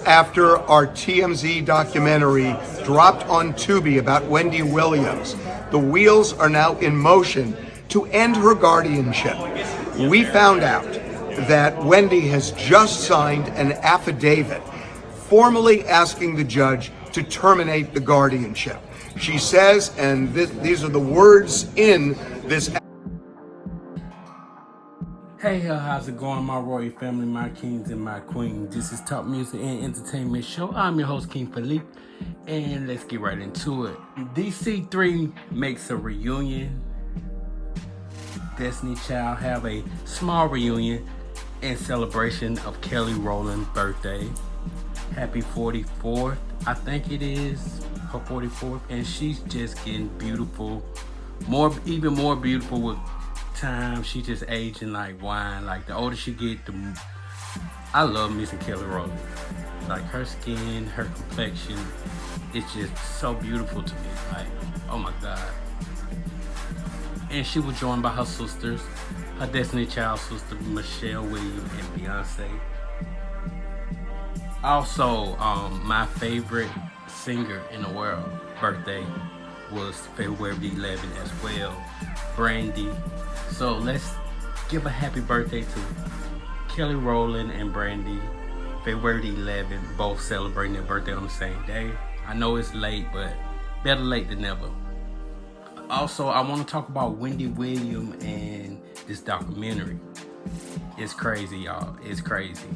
after our TMZ documentary dropped on Tubi about Wendy Williams, the wheels are now in motion to end her guardianship. We found out that Wendy has just signed an affidavit formally asking the judge to terminate the guardianship. She says, and these are the words in this. Hey, how's it going, my royal family, my kings and my queens? This is Top Music and Entertainment Show. I'm your host, King Felipe, and let's get right into it. DC3 makes a reunion. Destiny Child have a small reunion in celebration of Kelly Rowland's birthday. Happy 44th, I think it is, her 44th, and she's just getting beautiful, even more beautiful with time. She just aging like wine. Like the older she get, I love me some Kelly Rowland. Like her skin, her complexion, it's just so beautiful to me. Like, oh my God. And she was joined by her sisters, her Destiny Child sister Michelle Williams and Beyonce. Also, my favorite singer in the world birthday was February 11 as well, Brandy. So let's give a happy birthday to Kelly Rowland and Brandy. February 11, both celebrating their birthday on the same day. I know it's late, but better late than never. Also, I want to talk about Wendy Williams and this documentary. It's crazy, y'all. It's crazy.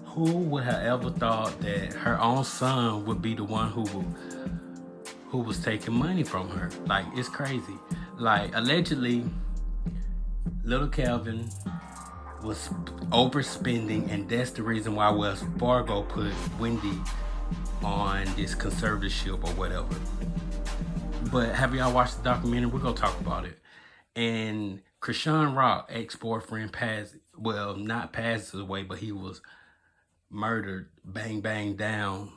Who would have ever thought that her own son would be the one who was taking money from her? Like, it's crazy. Like, allegedly, little Calvin was overspending, and that's the reason why Wells Fargo put Wendy on this conservatorship or whatever. But have y'all watched the documentary? We're gonna talk about it. And Krishan Rock, ex-boyfriend, not passed away, but he was murdered, bang down.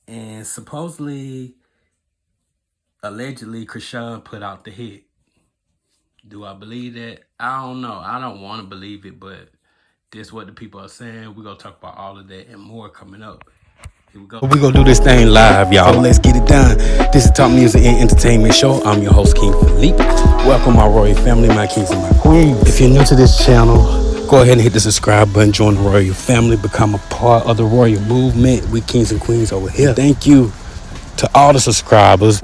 And supposedly, allegedly, Krishan put out the hit. Do I believe that? I don't know. I don't want to believe it, but this is what the people are saying. We're going to talk about all of that and more coming up. Here we go. We're going to do this thing live, y'all. So let's get it done. This is Top Music and Entertainment Show. I'm your host, King Felipe. Welcome, my royal family, my kings and my queens. If you're new to this channel, go ahead and hit the subscribe button. Join the royal family. Become a part of the royal movement. We kings and queens over here. Thank you to all the subscribers.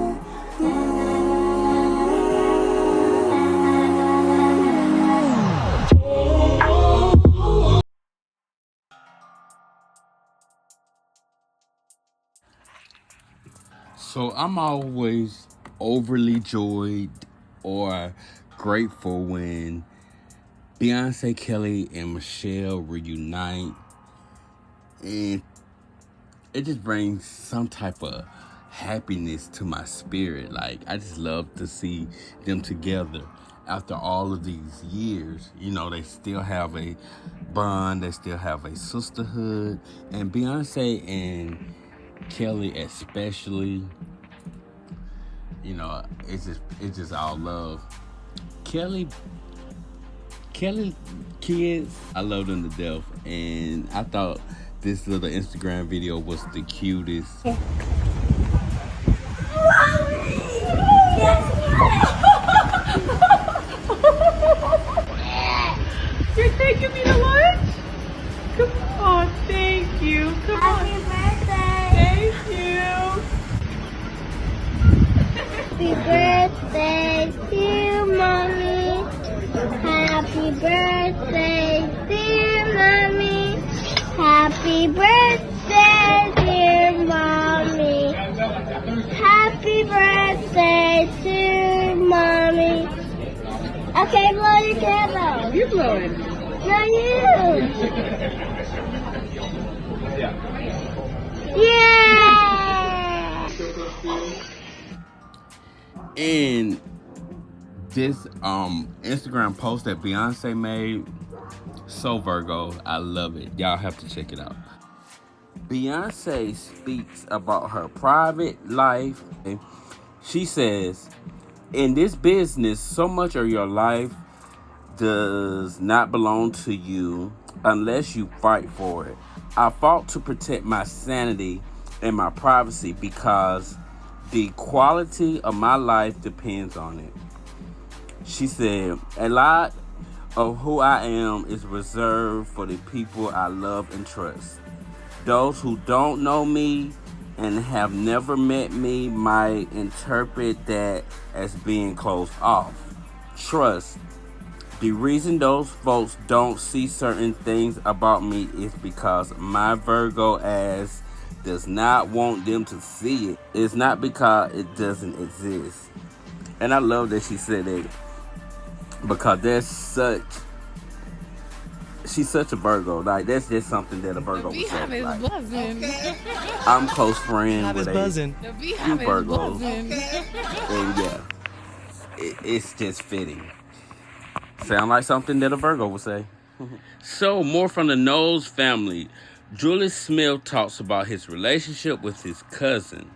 So I'm always overly joyed or grateful when Beyonce, Kelly, and Michelle reunite, and it just brings some type of happiness to my spirit. Like, I just love to see them together after all of these years. You know, they still have a bond, they still have a sisterhood, and Beyonce and Kelly especially, you know, it's just all love. Kelly kids, I love them to death, and I thought this little Instagram video was the cutest. You're taking me to lunch? Come on, thank you. Come on. Happy birthday. Thank you. Happy birthday to mommy. Happy birthday, dear mommy. Happy birthday, dear mommy. Happy birthday to mommy. Okay, blow your candle. You're blowing. No, you. Yeah. And this Instagram post that Beyonce made, so Virgo, I love it. Y'all have to check it out. Beyonce speaks about her private life. She says, in this business, so much of your life does not belong to you. unless you fight for it. I fought to protect my sanity and my privacy because the quality of my life depends on it. She said, a lot of who I am is reserved for the people I love and trust. Those who don't know me and have never met me might interpret that as being closed off. Trust. The reason those folks don't see certain things about me is because my Virgo ass does not want them to see it. It's not because it doesn't exist. And I love that she said that, because she's such a Virgo. Like, that's just something that a Virgo would say. Like, buzzing. I'm close friend with The few beehive is Virgos. buzzing. And yeah, it's just fitting. Sound like something that a Virgo would say. So, more from the Knowles family. Julius Smith talks about his relationship with his cousin.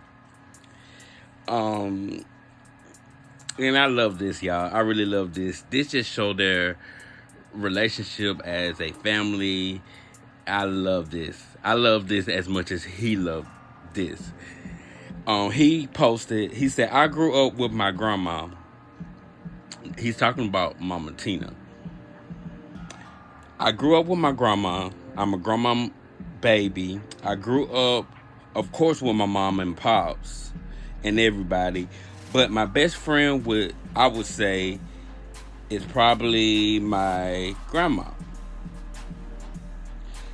And I love this, y'all. I really love this. This just showed their relationship as a family. I love this. I love this as much as he loved this. He posted, he said, I grew up with my grandma. He's talking about Mama Tina. I grew up with my grandma. I'm a grandma baby. I grew up, of course, with my mom and pops and everybody. But my best friend I would say, is probably my grandma.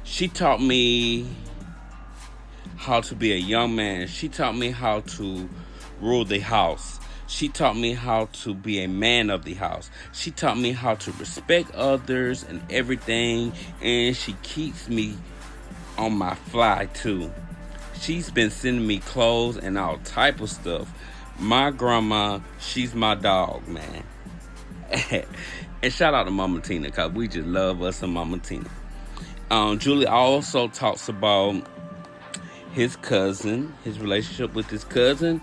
She taught me how to be a young man. She taught me how to rule the house. She taught me how to be a man of the house. She taught me how to respect others and everything. And she keeps me on my fly too. She's been sending me clothes and all type of stuff. My grandma, she's my dog, man. And shout out to Mama Tina, because we just love us some Mama Tina. Julie also talks about his cousin, his relationship with his cousin.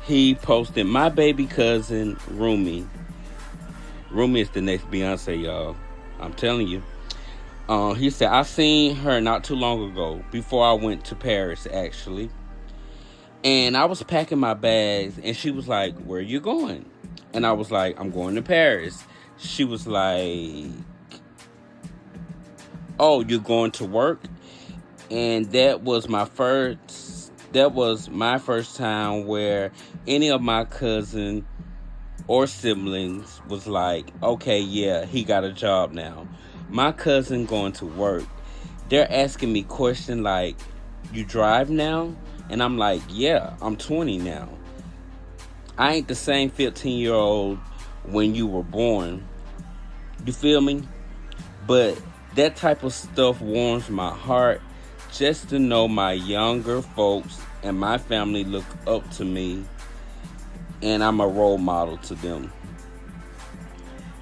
He posted, my baby cousin, Rumi. Rumi is the next Beyonce, y'all. I'm telling you. He said, I seen her not too long ago, before I went to Paris, actually. And I was packing my bags, and she was like, where are you going? And I was like, I'm going to Paris. She was like, oh, you're going to work? And that was my first time where any of my cousins or siblings was like, okay, yeah, he got a job now. My cousin going to work. They're asking me questions like, you drive now? And I'm like, yeah, I'm 20 now. I ain't the same 15-year-old when you were born. You feel me? But that type of stuff warms my heart, just to know my younger folks and my family look up to me, and I'm a role model to them.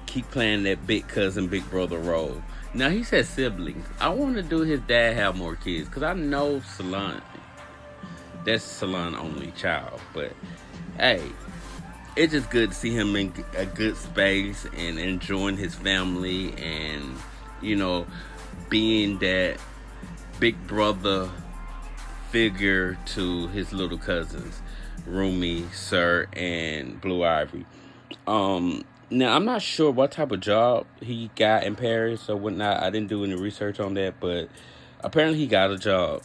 Keep playing that big cousin, big brother role. Now, he said siblings. I want to do his dad have more kids, because I know Salon, that's Salon only child. But hey, it's just good to see him in a good space and enjoying his family, and you know, being that big brother figure to his little cousins, Rumi, Sir, and Blue Ivy. Now, I'm not sure what type of job he got in Paris or whatnot. I didn't do any research on that, but apparently he got a job.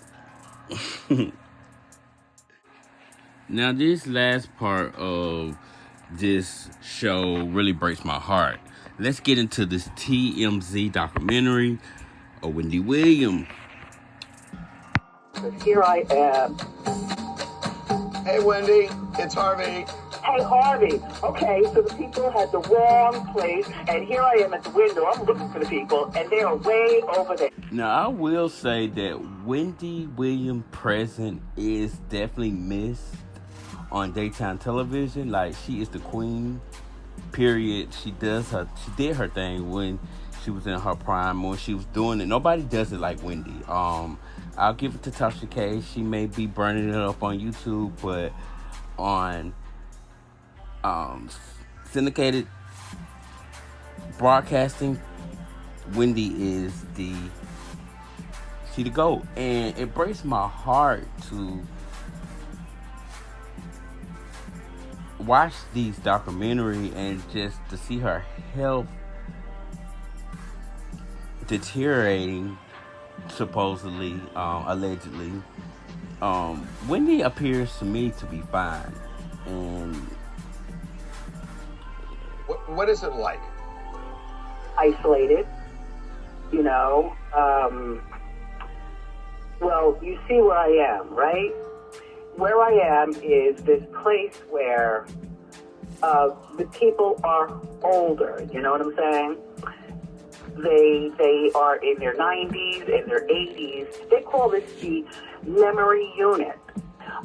Now, this last part of this show really breaks my heart. Let's get into this TMZ documentary of Wendy Williams. Here I am. Hey, Wendy, it's Harvey. Hey, Harvey. Okay, so the people had the wrong place, and here I am at the window. I'm looking for the people, and they are way over there. Now, I will say that Wendy Williams' presence is definitely missed on daytime television. Like, she is the queen, period. She did her thing when she was in her prime, when she was doing it. Nobody does it like Wendy. I'll give it to Tasha K. She may be burning it up on YouTube, but on syndicated broadcasting, Wendy is the She the GOAT. And it breaks my heart to watch these documentary and just to see her health deteriorating, supposedly, allegedly. Wendy appears to me to be fine. And what is it like? Isolated, you know. Well, you see where I am, right? Where I am is this place where the people are older, you know what I'm saying? They are in their 90s and their 80s. They call this the memory unit.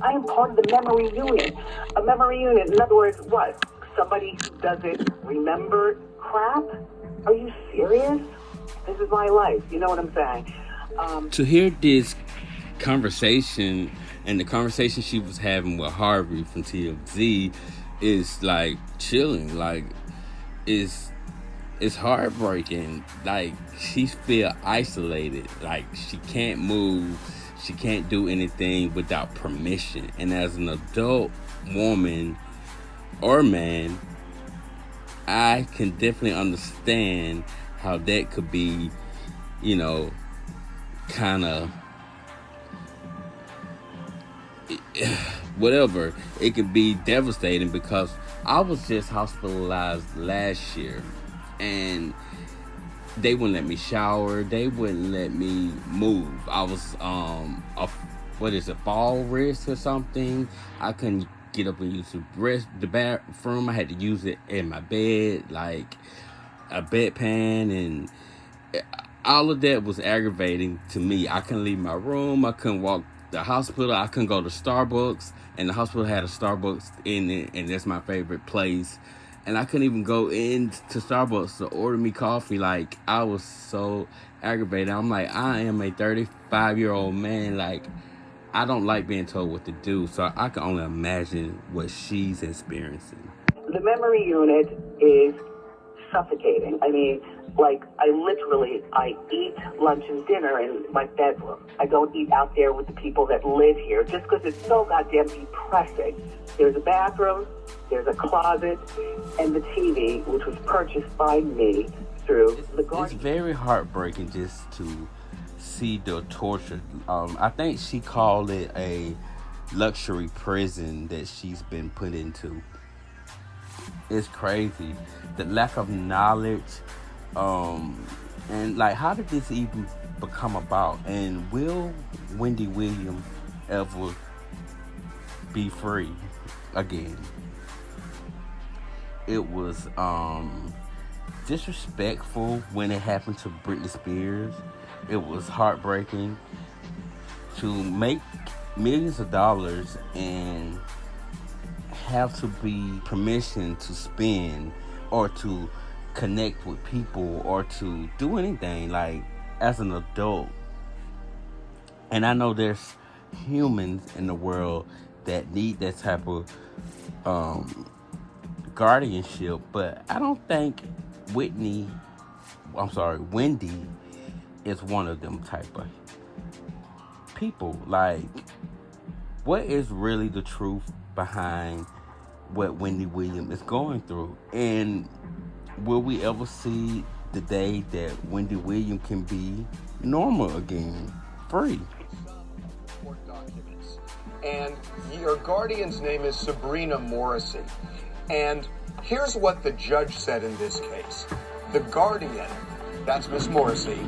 I am part of the memory unit. A memory unit, in other words, what? Somebody who doesn't remember crap? Are you serious? This is my life, you know what I'm saying? To hear this conversation and the conversation she was having with Harvey from TMZ is like chilling. Like, it's heartbreaking. Like, she feel isolated. Like, she can't move. She can't do anything without permission. And as an adult woman or man, I can definitely understand how that could be, you know, kind of whatever. It could be devastating because I was just hospitalized last year and they wouldn't let me shower. They wouldn't let me move. I was fall risk or something. I couldn't get up and use the bathroom. I had to use it in my bed, like a bedpan, and all of that was aggravating to me. I couldn't leave my room. I couldn't walk the hospital. I couldn't go to Starbucks, and the hospital had a Starbucks in it, and that's my favorite place. And I couldn't even go into Starbucks to order me coffee. Like, I was so aggravated. I'm like, I am a 35-year-old man. Like, I don't like being told what to do. So I can only imagine what she's experiencing. The memory unit is suffocating. I mean, like, I eat lunch and dinner in my bedroom. I don't eat out there with the people that live here just because it's so goddamn depressing. There's a bathroom, there's a closet, and the TV, which was purchased by me through the garden. It's very heartbreaking just to see the torture. I think she called it a luxury prison that she's been put into. It's crazy. The lack of knowledge, and like, how did this even become about? And will Wendy Williams ever be free again? It was disrespectful when it happened to Britney Spears. It was heartbreaking to make millions of dollars and have to be permission to spend or to connect with people or to do anything, like, as an adult. And I know there's humans in the world that need that type of guardianship, but I don't think Wendy is one of them type of people. Like, what is really the truth behind what Wendy Williams is going through? And will we ever see the day that Wendy Williams can be normal again, free? Court documents. And your guardian's name is Sabrina Morrissey. And here's what the judge said in this case. The guardian, that's Miss Morrissey,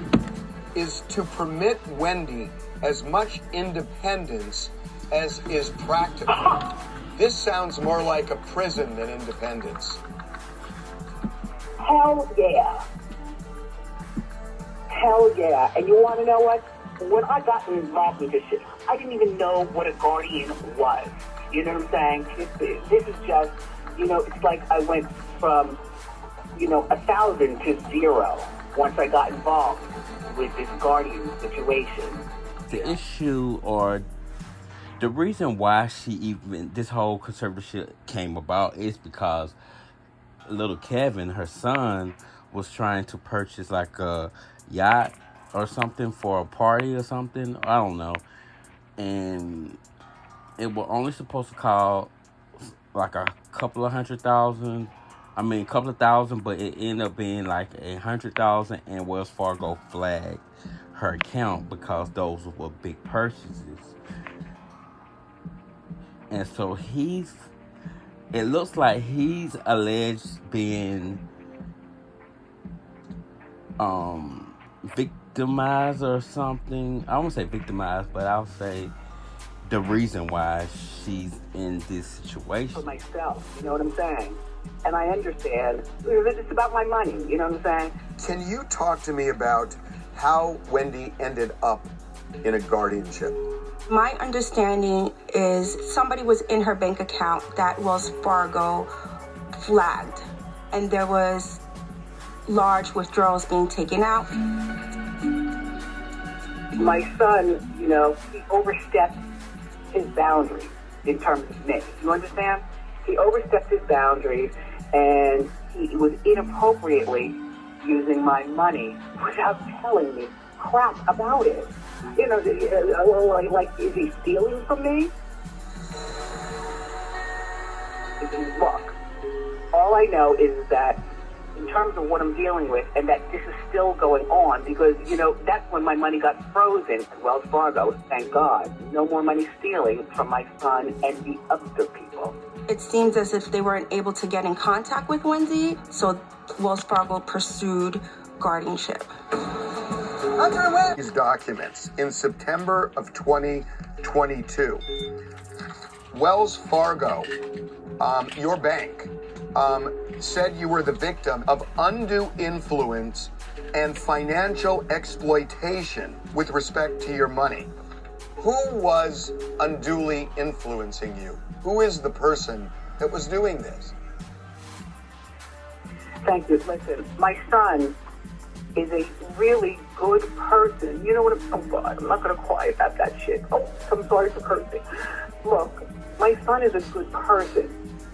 is to permit Wendy as much independence as is practical. This sounds more like a prison than independence. Hell yeah. Hell yeah. And you want to know what? When I got involved with this shit, I didn't even know what a guardian was. You know what I'm saying? This is just, you know, it's like I went from, 1,000 to 0 once I got involved with this guardian situation. The issue, or the reason why this whole conservatorship came about, is because little Kevin, her son, was trying to purchase like a yacht or something for a party or something. I don't know. And it was only supposed to cost like a couple of $100,000. I mean, a couple of thousand, but it ended up being like $100,000, and Wells Fargo flagged her account because those were big purchases. And so it looks like he's alleged being victimized or something. I won't say victimized, but I'll say the reason why she's in this situation. For myself, you know what I'm saying? And I understand. It's about my money, you know what I'm saying? Can you talk to me about how Wendy ended up in a guardianship? My understanding is somebody was in her bank account that Wells Fargo flagged, and there was large withdrawals being taken out. My son, you know, he overstepped his boundaries in terms of me. You understand? He overstepped his boundaries, and he was inappropriately using my money without telling me crap about it. You know, like, is he stealing from me? Look, all I know is that in terms of what I'm dealing with, and that this is still going on, because, you know, that's when my money got frozen at Wells Fargo, thank God. No more money stealing from my son and the other people. It seems as if they weren't able to get in contact with Wendy, so Wells Fargo pursued guardianship. These documents in September of 2022. Wells Fargo, your bank, said you were the victim of undue influence and financial exploitation with respect to your money. Who was unduly influencing you? Who is the person that was doing this? Thank you. Listen, my son is a really good person. You know what? Oh God, I'm not going to cry about that shit. Oh, I'm sorry for cursing. Look, my son is a good person,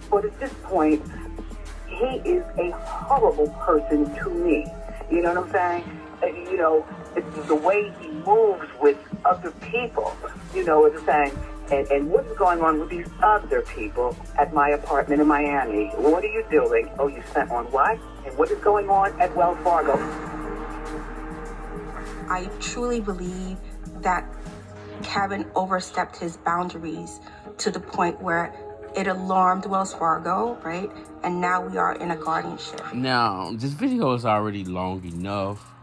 but at this point, he is a horrible person to me. You know what I'm saying? You know, it's the way he moves with other people. You know what I'm saying? And what's going on with these other people at my apartment in Miami? What are you doing? Oh, you spent on what? And what is going on at Wells Fargo? I truly believe that Kevin overstepped his boundaries to the point where it alarmed Wells Fargo, right? And now we are in a guardianship. Now, this video is already long enough.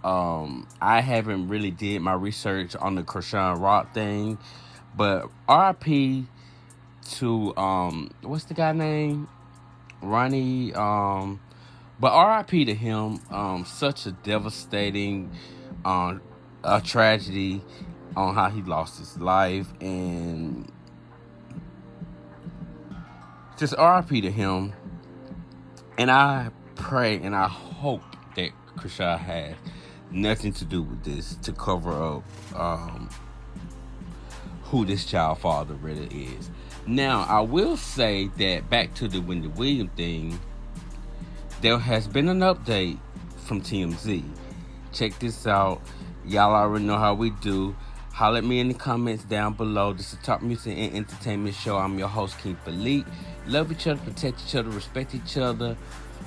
I haven't really did my research on the Krishan Rock thing, but RIP to what's the guy name? Ronnie. But RIP to him. Such a devastating a tragedy on how he lost his life, and just RIP to him. And I pray and I hope that Krishan has nothing to do with this, to cover up who this child father really is. Now, I will say that back to the Wendy Williams thing, there has been an update from TMZ. Check this out. Y'all already know how we do. Holler at me in the comments down below. This is a Talk Music and Entertainment Show. I'm your host, King Felipe. Love each other, protect each other, respect each other,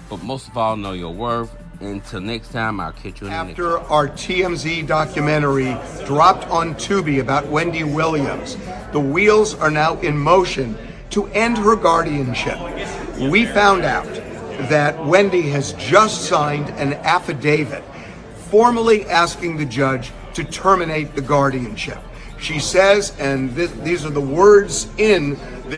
but most of all, know your worth. Until next time, I'll catch you in the next one. After our TMZ documentary dropped on Tubi about Wendy Williams, the wheels are now in motion to end her guardianship. We found out that Wendy has just signed an affidavit formally asking the judge to terminate the guardianship. She says, and these are the words in